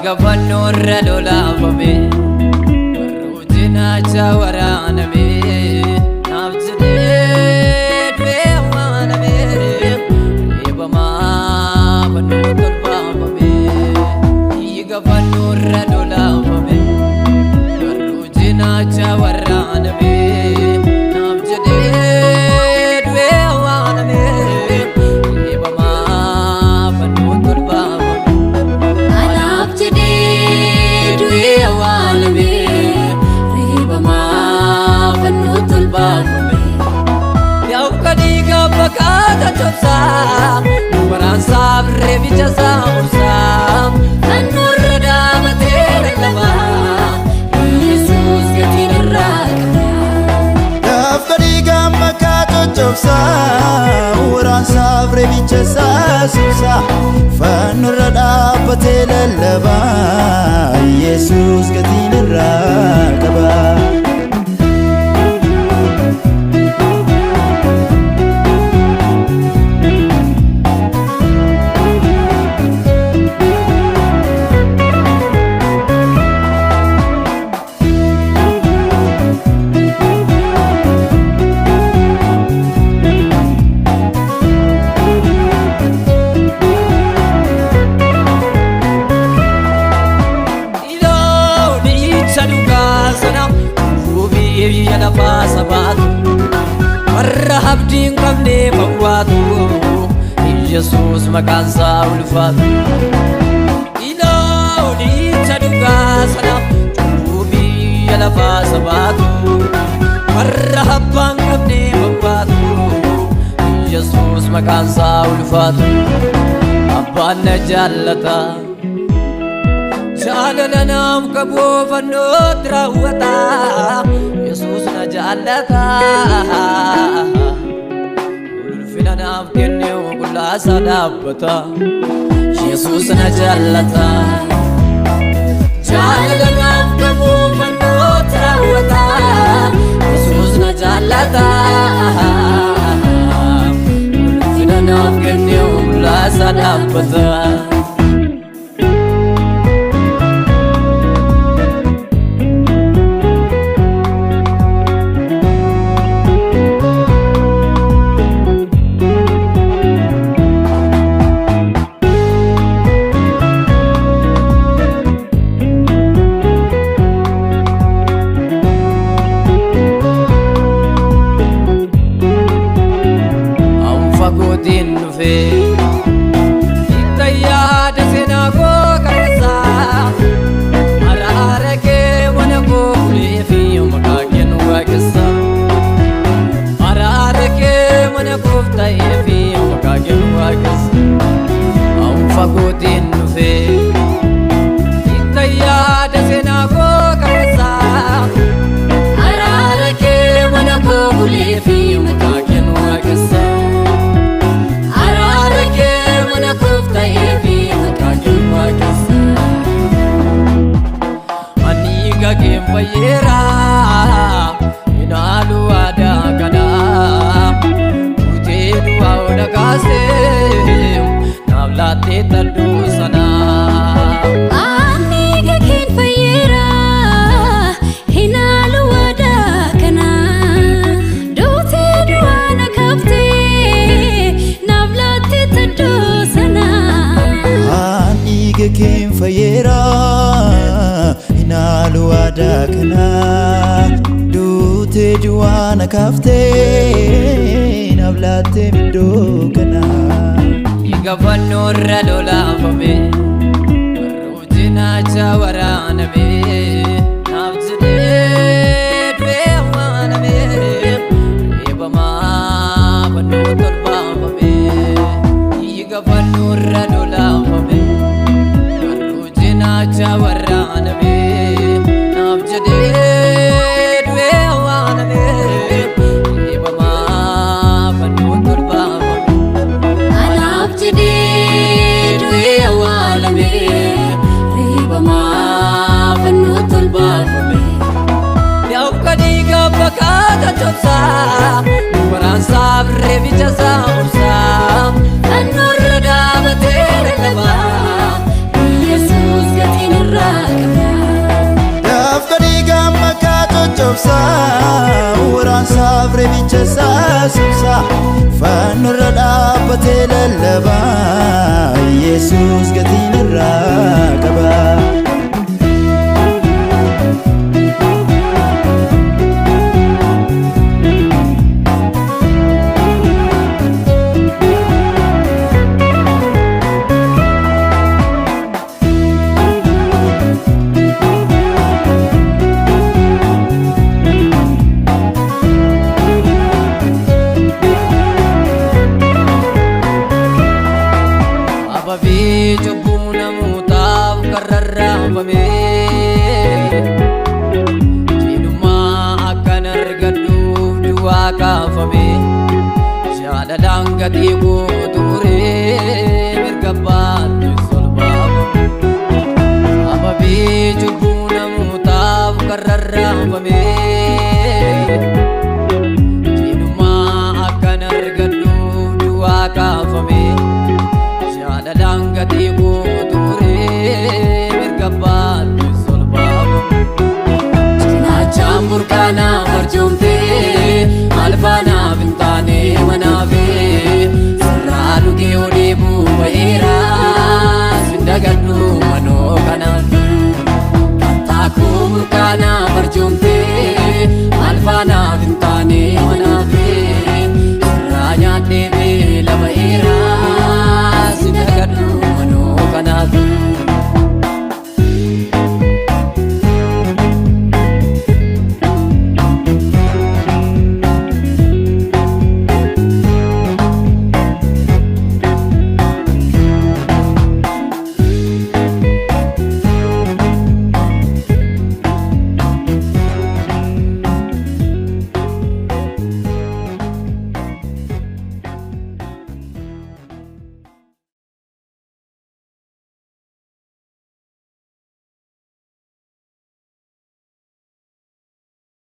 Igafanno irra lolaafame warrootina waraaname naaf jedhee du'ee waaname eebamaa fannoo tolfaafame. Igafanno irra lolaafame warrootina waraaname naaf jedhee du'ee waaname eebamaa fannoo tolfaafame. Anaaf jedhee du'ee waaname eebamaa fannoo tolfaafame. Yaa'u kadiiga fakkaata cabsaa waraansaaf reebichasaa mursaa Fannoo irra dhaabatee lallabaa Yesuus gatiin irraa qaba. Naaf kadiiga fakkaata cabsaa waraansaaf reebichasaa mursaa Fannoo irra dhaabatee lallabaa Yesuus gatiin irraa qaba. Biyya lafaa sabaatu warra abdiin qabnee fawwaatu Yesuus maqaansaa ulfaatu. Iloonicha dhugaa sanaaf cubbuu biyya lafaa sabaatu warra abbaan qabnee fawwaatu Yesuus maqaansaa ulfaatu. Abbaan na jaallata jaalala naaf qabu fannootti raawwata Yesuus na jaallata ulfina naaf kenne qullaasa dhaabbata Yesuus na jaallata jaalala naaf qabu fannootti raawwata Yesuus na jaallata ulfina naaf kenne qullaasa dhaabbata. Fagotiin dhufee itti yaada seenaa koo kareessaa araara kee mana koo fulee fi maqaa kee nu waaqessa araara kee mana koof ta'ee fi maqaa kee nu waaqessa. Fagootiin dhufee itti yaada seenaa koo kareessaa Araara kee mana koo fulee fi maqaa kee nu waaqessa. Gageen fayyeera inaalu aadaa kanaa utee du'aa ola kaasee naaf laattee talduu sanaa. Ani gageen fayyeera inaalu aadaa kanaa utee du'aa na kaaftee naaf laattee talduu sanaa. Ani gageen fayyeera inaalu aadaa kanaa duutee du'aa na kaaftee naaf laattee middoo kanaa. Igafanno irra lolaafame warrootina waraaname naaf jedhee du'ee waaname eebamaa fannoo tolfaafame. Igafanno irra lolaafame warrootina waraaname naaf jedhee du'ee waaname eebamaa fannoo tolfaafame. Anaaf jedhee du'ee waaname eebamaa fannoo tolfaafame. Yaa'u kadiiga fakkaata cabsaa waraansaaf reebichasaa mursaa Fannoo irra dhaabatee lallabaa Yesuus gatiin obsa waraansaaf reebicha isaa subsa fannoorra dhaabbatee lallaba Yesuus gatiin irraa qaba. Ababii cubbuu namootaaf karrarraafame jiidhummaa akkan argadhuuf du'aa kaafame jaalalaan gatii guutuuree mirga baattus ol baafame. Ababii cubbuu namootaaf karrarraafame jiidhummaa akkan argadhuuf du'aa kaafame jaalalaan gatii guutuuree mirga baattus ol baafame. Cinaachaan burqaanaaf arjoomtee alfaanaaf hin taane manaafee sirraa dhugee odeebuu wayiira